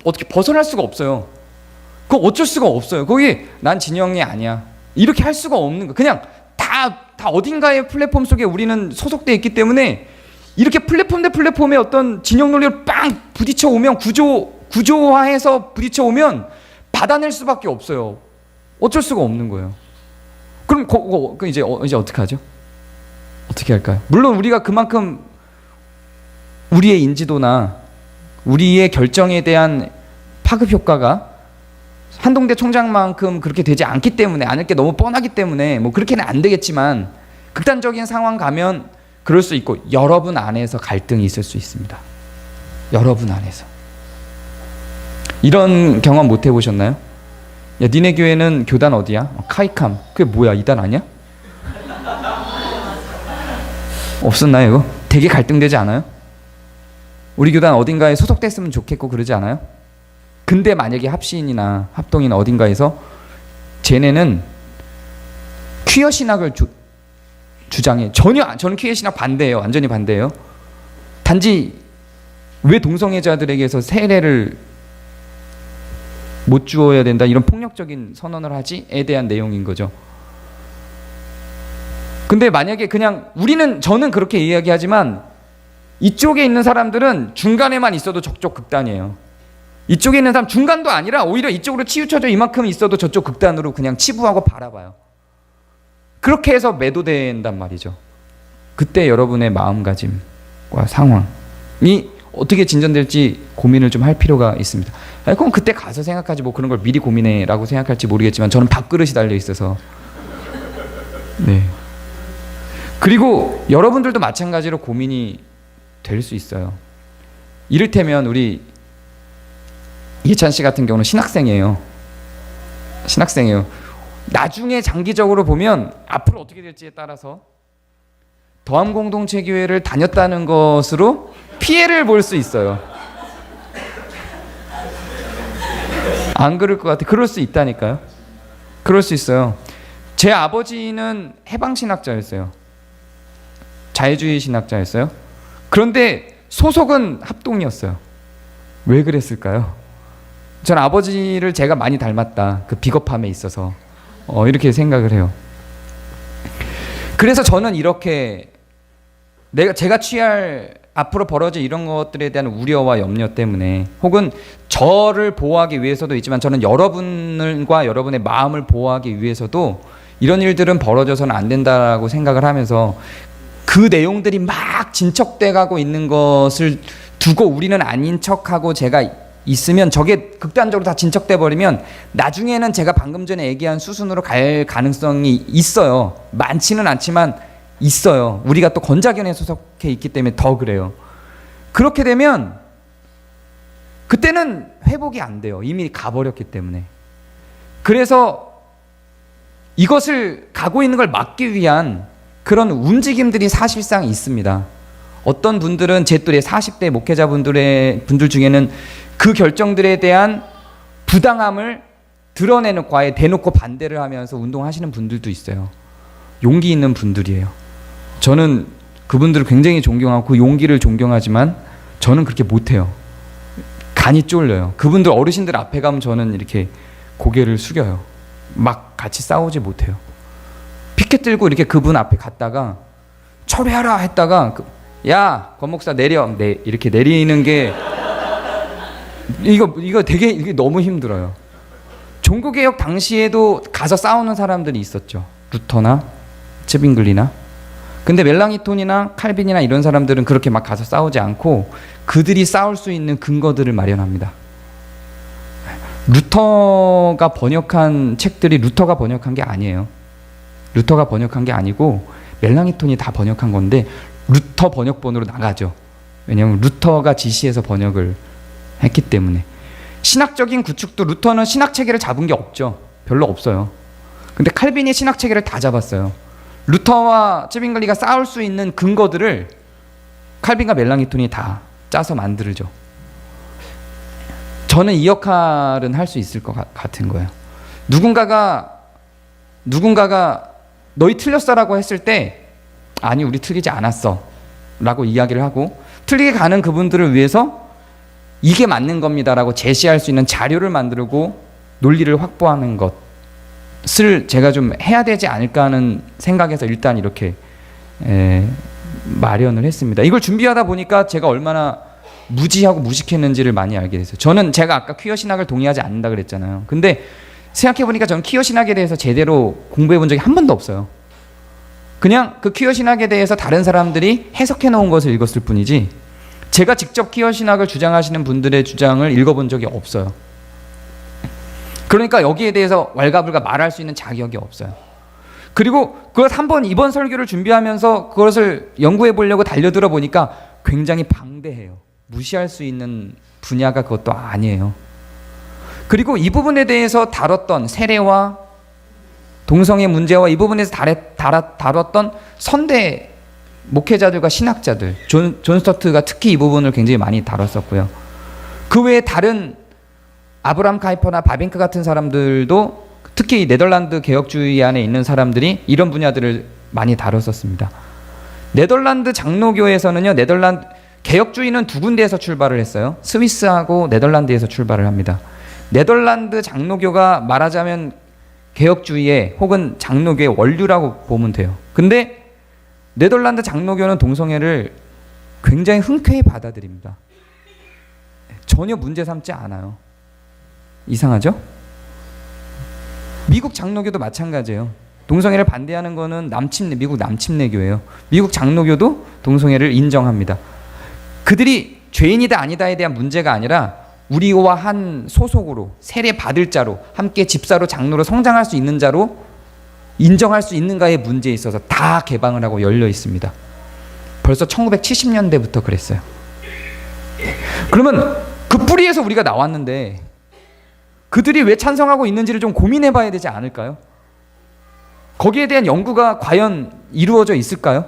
어떻게 벗어날 수가 없어요. 그거 어쩔 수가 없어요. 거기 난 진영이 아니야. 이렇게 할 수가 없는 거. 그냥 다 어딘가의 플랫폼 속에 우리는 소속돼 있기 때문에 이렇게 플랫폼 대 플랫폼에 어떤 진영 논리를 빵 부딪혀 오면 구조화해서 부딪혀 오면 받아낼 수밖에 없어요. 어쩔 수가 없는 거예요. 그럼 이제 어떻게 하죠? 어떻게 할까요? 물론 우리가 그만큼 우리의 인지도나 우리의 결정에 대한 파급 효과가 한동대 총장만큼 그렇게 되지 않기 때문에, 않을 게 너무 뻔하기 때문에 뭐 그렇게는 안 되겠지만 극단적인 상황 가면 그럴 수 있고, 여러분 안에서 갈등이 있을 수 있습니다. 여러분 안에서. 이런 경험 못 해보셨나요? 야, 니네 교회는 교단 어디야? 카이캄. 그게 뭐야? 이단 아니야? 없었나요 이거? 되게 갈등되지 않아요? 우리 교단 어딘가에 소속됐으면 좋겠고 그러지 않아요? 근데 만약에 합신이나 합동이나 어딘가에서 쟤네는 퀴어 신학을 주장해. 저는 퀴어 신학 반대예요. 완전히 반대예요. 단지 왜 동성애자들에게서 세례를 못 주어야 된다, 이런 폭력적인 선언을 하지에 대한 내용인 거죠. 근데 만약에 그냥 저는 그렇게 이야기하지만 이쪽에 있는 사람들은 중간에만 있어도 저쪽 극단이에요. 이쪽에 있는 사람 중간도 아니라 오히려 이쪽으로 치우쳐져 이만큼 있어도 저쪽 극단으로 그냥 치부하고 바라봐요. 그렇게 해서 매도된단 말이죠. 그때 여러분의 마음가짐과 상황이 어떻게 진전될지 고민을 좀 할 필요가 있습니다. 그럼 그때 가서 생각하지, 뭐 그런 걸 미리 고민해라고 생각할지 모르겠지만 저는 밥그릇이 달려 있어서. 네. 그리고 여러분들도 마찬가지로 고민이 될 수 있어요. 이를테면 우리 이해찬 씨 같은 경우는 신학생이에요. 나중에 장기적으로 보면 앞으로 어떻게 될지에 따라서 더함 공동체 교회를 다녔다는 것으로 피해를 볼 수 있어요. 안 그럴 것 같아. 그럴 수 있다니까요. 그럴 수 있어요. 제 아버지는 해방신학자였어요. 자유주의 신학자였어요. 그런데 소속은 합동이었어요. 왜 그랬을까요? 전 아버지를 제가 많이 닮았다. 그 비겁함에 있어서 이렇게 생각을 해요. 그래서 저는 이렇게 제가 취할 앞으로 벌어질 이런 것들에 대한 우려와 염려 때문에, 혹은 저를 보호하기 위해서도 있지만 저는 여러분과 여러분의 마음을 보호하기 위해서도 이런 일들은 벌어져서는 안 된다라고 생각을 하면서 그 내용들이 막 진척돼 가고 있는 것을 두고 우리는 아닌 척하고 제가 있으면 저게 극단적으로 다 진척돼 버리면 나중에는 제가 방금 전에 얘기한 수순으로 갈 가능성이 있어요. 많지는 않지만 있어요. 우리가 또 건자견에 소속해 있기 때문에 더 그래요. 그렇게 되면 그때는 회복이 안 돼요. 이미 가버렸기 때문에. 그래서 이것을 가고 있는 걸 막기 위한 그런 움직임들이 사실상 있습니다. 어떤 분들은 제 또래 40대 목회자분들 중에는 그 결정들에 대한 부당함을 드러내놓고 아예 대놓고 반대를 하면서 운동하시는 분들도 있어요. 용기 있는 분들이에요. 저는 그분들을 굉장히 존경하고 그 용기를 존경하지만 저는 그렇게 못해요. 간이 쫄려요. 그분들 어르신들 앞에 가면 저는 이렇게 고개를 숙여요. 막 같이 싸우지 못해요. 피켓 들고 이렇게 그분 앞에 갔다가 철회하라 했다가 야, 권 목사 내려. 네, 이렇게 내리는 게 이거 되게 이게 너무 힘들어요. 종교개혁 당시에도 가서 싸우는 사람들이 있었죠. 루터나 츠빙글리나. 근데 멜랑이톤이나 칼빈이나 이런 사람들은 그렇게 막 가서 싸우지 않고 그들이 싸울 수 있는 근거들을 마련합니다. 루터가 번역한 책들이 루터가 번역한 게 아니에요. 루터가 번역한 게 아니고 멜랑이톤이 다 번역한 건데 루터 번역본으로 나가죠. 왜냐하면 루터가 지시해서 번역을 했기 때문에. 신학적인 구축도 루터는 신학체계를 잡은 게 없죠. 별로 없어요. 근데 칼빈이 신학체계를 다 잡았어요. 루터와 츠빙글리가 싸울 수 있는 근거들을 칼빈과 멜랑이톤이 다 짜서 만들죠. 저는 이 역할은 할 수 있을 것 같은 거예요. 누군가가 너희 틀렸어라고 했을 때 아니 우리 틀리지 않았어 라고 이야기를 하고 틀리게 가는 그분들을 위해서 이게 맞는 겁니다라고 제시할 수 있는 자료를 만들고 논리를 확보하는 것을 제가 좀 해야 되지 않을까 하는 생각에서 일단 이렇게 마련을 했습니다. 이걸 준비하다 보니까 제가 얼마나 무지하고 무식했는지를 많이 알게 됐어요. 저는 제가 아까 퀴어 신학을 동의하지 않는다 그랬잖아요. 근데 생각해보니까 저는 퀴어 신학에 대해서 제대로 공부해 본 적이 한 번도 없어요. 그냥 그 퀴어 신학에 대해서 다른 사람들이 해석해 놓은 것을 읽었을 뿐이지 제가 직접 퀴어 신학을 주장하시는 분들의 주장을 읽어본 적이 없어요. 그러니까 여기에 대해서 왈가불가 말할 수 있는 자격이 없어요. 그리고 그것 한번 이번 설교를 준비하면서 그것을 연구해 보려고 달려들어 보니까 굉장히 방대해요. 무시할 수 있는 분야가 그것도 아니에요. 그리고 이 부분에 대해서 다뤘던 세례와 동성애 문제와 이 부분에서 다뤘던 선대 목회자들과 신학자들, 존 스터트가 특히 이 부분을 굉장히 많이 다뤘었고요. 그 외에 다른 아브람 카이퍼나 바빙크 같은 사람들도 특히 네덜란드 개혁주의 안에 있는 사람들이 이런 분야들을 많이 다뤘었습니다. 네덜란드 장로교에서는요, 네덜란드 개혁주의는 두 군데에서 출발을 했어요. 스위스하고 네덜란드에서 출발을 합니다. 네덜란드 장로교가 말하자면 개혁주의의 혹은 장로교의 원류라고 보면 돼요. 근데 네덜란드 장로교는 동성애를 굉장히 흔쾌히 받아들입니다. 전혀 문제 삼지 않아요. 이상하죠? 미국 장로교도 마찬가지예요. 동성애를 반대하는 거는 미국 남침례교예요. 미국 장로교도 동성애를 인정합니다. 그들이 죄인이다 아니다에 대한 문제가 아니라 우리와 한 소속으로 세례 받을 자로 함께 집사로 장로로 성장할 수 있는 자로 인정할 수 있는가의 문제에 있어서 다 개방을 하고 열려 있습니다. 벌써 1970년대부터 그랬어요. 그러면 그 뿌리에서 우리가 나왔는데 그들이 왜 찬성하고 있는지를 좀 고민해 봐야 되지 않을까요? 거기에 대한 연구가 과연 이루어져 있을까요?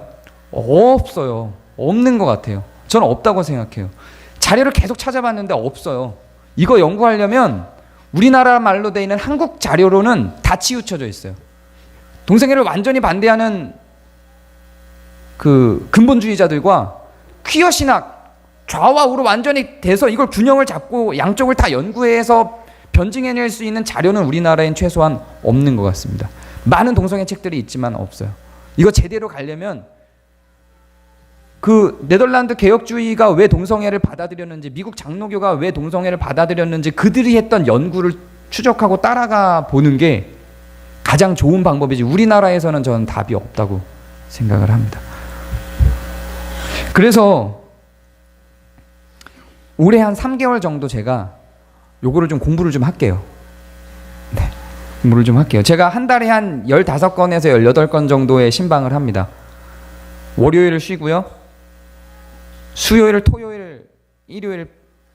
없어요. 없는 것 같아요. 저는 없다고 생각해요. 자료를 계속 찾아봤는데 없어요. 이거 연구하려면 우리나라 말로 되어 있는 한국 자료로는 다 치우쳐져 있어요. 동성애를 완전히 반대하는 그 근본주의자들과 퀴어 신학 좌와 우로 완전히 돼서 이걸 균형을 잡고 양쪽을 다 연구해서 변증해낼 수 있는 자료는 우리나라엔 최소한 없는 것 같습니다. 많은 동성애 책들이 있지만 없어요. 이거 제대로 가려면 그 네덜란드 개혁주의가 왜 동성애를 받아들였는지, 미국 장로교가 왜 동성애를 받아들였는지 그들이 했던 연구를 추적하고 따라가 보는 게 가장 좋은 방법이지 우리나라에서는 저는 답이 없다고 생각을 합니다. 그래서 올해 한 3개월 정도 제가 요거를 좀 공부를 좀 할게요. 네, 공부를 좀 할게요. 제가 한 달에 한 15건에서 18건 정도의 신방을 합니다. 월요일을 쉬고요. 수요일, 토요일, 일요일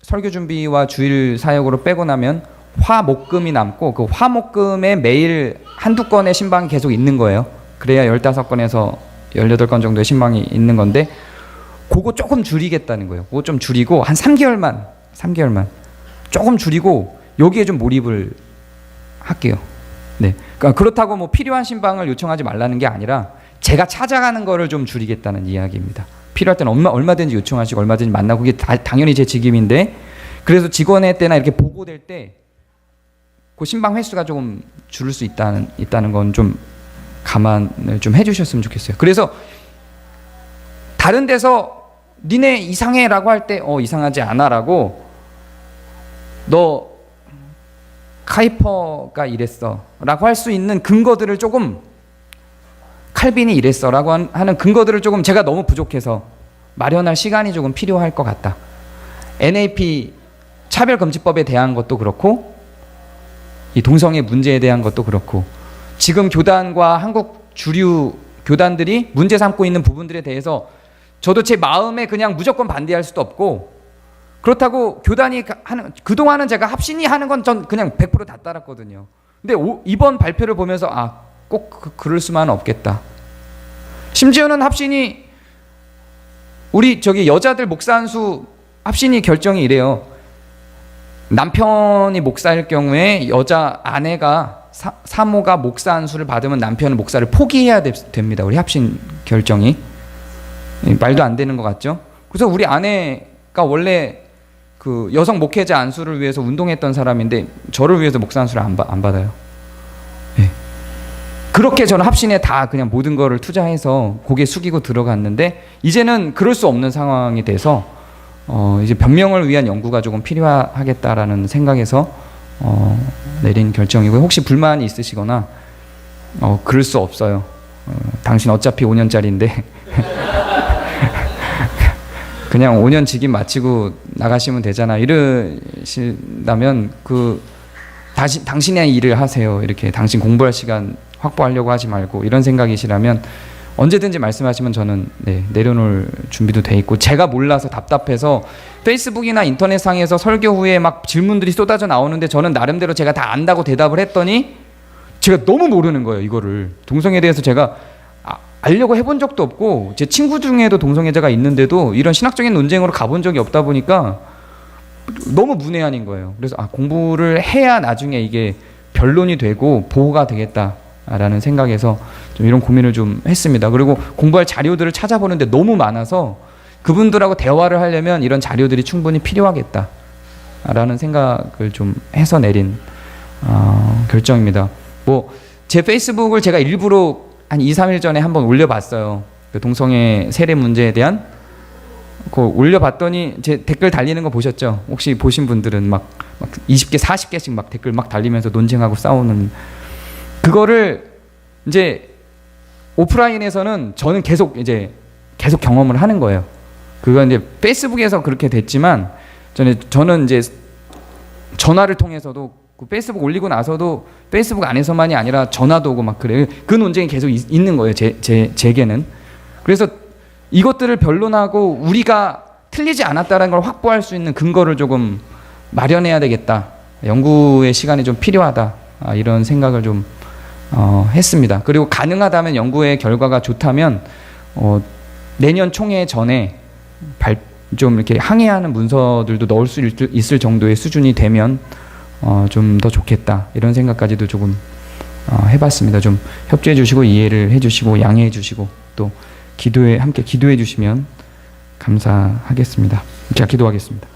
설교 준비와 주일 사역으로 빼고 나면 화, 목, 금이 남고 그 화, 목, 금에 매일 한두 건의 신방이 계속 있는 거예요. 그래야 15건에서 18건 정도의 신방이 있는 건데 그거 조금 줄이겠다는 거예요. 그거 좀 줄이고 한 3개월만 조금 줄이고 여기에 좀 몰입을 할게요. 네. 그러니까 그렇다고 뭐 필요한 신방을 요청하지 말라는 게 아니라 제가 찾아가는 거를 좀 줄이겠다는 이야기입니다. 필요할 때는 얼마든지 요청하시고 얼마든지 만나고 그게 당연히 제 직임인데 그래서 직원회 때나 이렇게 보고될 때 그 신방 횟수가 조금 줄을 수 있다는 건 좀 감안을 좀 해주셨으면 좋겠어요. 그래서 다른 데서 니네 이상해라고 할 때 이상하지 않아라고 너 카이퍼가 이랬어 라고 할 수 있는 근거들을 조금 칼빈이 이랬어 라고 하는 근거들을 조금 제가 너무 부족해서 마련할 시간이 조금 필요할 것 같다. NAP 차별금지법에 대한 것도 그렇고 이 동성애 문제에 대한 것도 그렇고 지금 교단과 한국 주류 교단들이 문제 삼고 있는 부분들에 대해서 저도 제 마음에 그냥 무조건 반대할 수도 없고 그렇다고 교단이 하는 그동안은 제가 합신이 하는 건 전 그냥 100% 다 따랐거든요. 근데 이번 발표를 보면서 꼭 그럴 수만은 없겠다. 심지어는 합신이 우리 저기 여자들 목사 한 수 합신이 결정이 이래요. 남편이 목사일 경우에 여자 아내가 사모가 목사 한 수를 받으면 남편은 목사를 포기해야 됩니다. 우리 합신 결정이 말도 안 되는 것 같죠? 그래서 우리 아내가 원래 그 여성 목회자 안수를 위해서 운동했던 사람인데 저를 위해서 목사 안수를 안 받아요. 네. 그렇게 저는 합신에 다 그냥 모든 거를 투자해서 고개 숙이고 들어갔는데 이제는 그럴 수 없는 상황이 돼서 이제 변명을 위한 연구가 조금 필요하겠다라는 생각에서 내린 결정이고요. 혹시 불만이 있으시거나 그럴 수 없어요. 당신 어차피 5년짜리인데 그냥 5년 직임 마치고 나가시면 되잖아. 이러신다면 당신의 일을 하세요. 이렇게 당신 공부할 시간 확보하려고 하지 말고 이런 생각이시라면 언제든지 말씀하시면 저는 내려놓을 준비도 돼 있고 제가 몰라서 답답해서 페이스북이나 인터넷상에서 설교 후에 막 질문들이 쏟아져 나오는데 저는 나름대로 제가 다 안다고 대답을 했더니 제가 너무 모르는 거예요. 이거를 동성애에 대해서 제가 알려고 해본 적도 없고 제 친구 중에도 동성애자가 있는데도 이런 신학적인 논쟁으로 가본 적이 없다 보니까 너무 문외한인 거예요. 그래서 공부를 해야 나중에 이게 변론이 되고 보호가 되겠다라는 생각에서 좀 이런 고민을 좀 했습니다. 그리고 공부할 자료들을 찾아보는데 너무 많아서 그분들하고 대화를 하려면 이런 자료들이 충분히 필요하겠다라는 생각을 좀 해서 내린 결정입니다. 뭐 제 페이스북을 제가 일부러 한 2, 3일 전에 한번 올려봤어요. 그 동성애 세례 문제에 대한 그거 올려봤더니 제 댓글 달리는 거 보셨죠? 혹시 보신 분들은 막 20개, 40개씩 막 댓글 막 달리면서 논쟁하고 싸우는 그거를 이제 오프라인에서는 저는 계속 경험을 하는 거예요. 그건 이제 페이스북에서 그렇게 됐지만 저는 이제 전화를 통해서도 그 페이스북 올리고 나서도 페이스북 안에서만이 아니라 전화도 오고 막 그래요. 그 논쟁이 계속 있는 거예요. 제게는. 그래서 이것들을 변론하고 우리가 틀리지 않았다는 걸 확보할 수 있는 근거를 조금 마련해야 되겠다. 연구의 시간이 좀 필요하다. 이런 생각을 좀 했습니다. 그리고 가능하다면 연구의 결과가 좋다면 내년 총회 전에 좀 이렇게 항의하는 문서들도 넣을 수 있을 정도의 수준이 되면 좀 더 좋겠다 이런 생각까지도 조금 해봤습니다. 좀 협조해 주시고 이해를 해주시고 양해해 주시고 또 함께 기도해 주시면 감사하겠습니다. 제가 기도하겠습니다.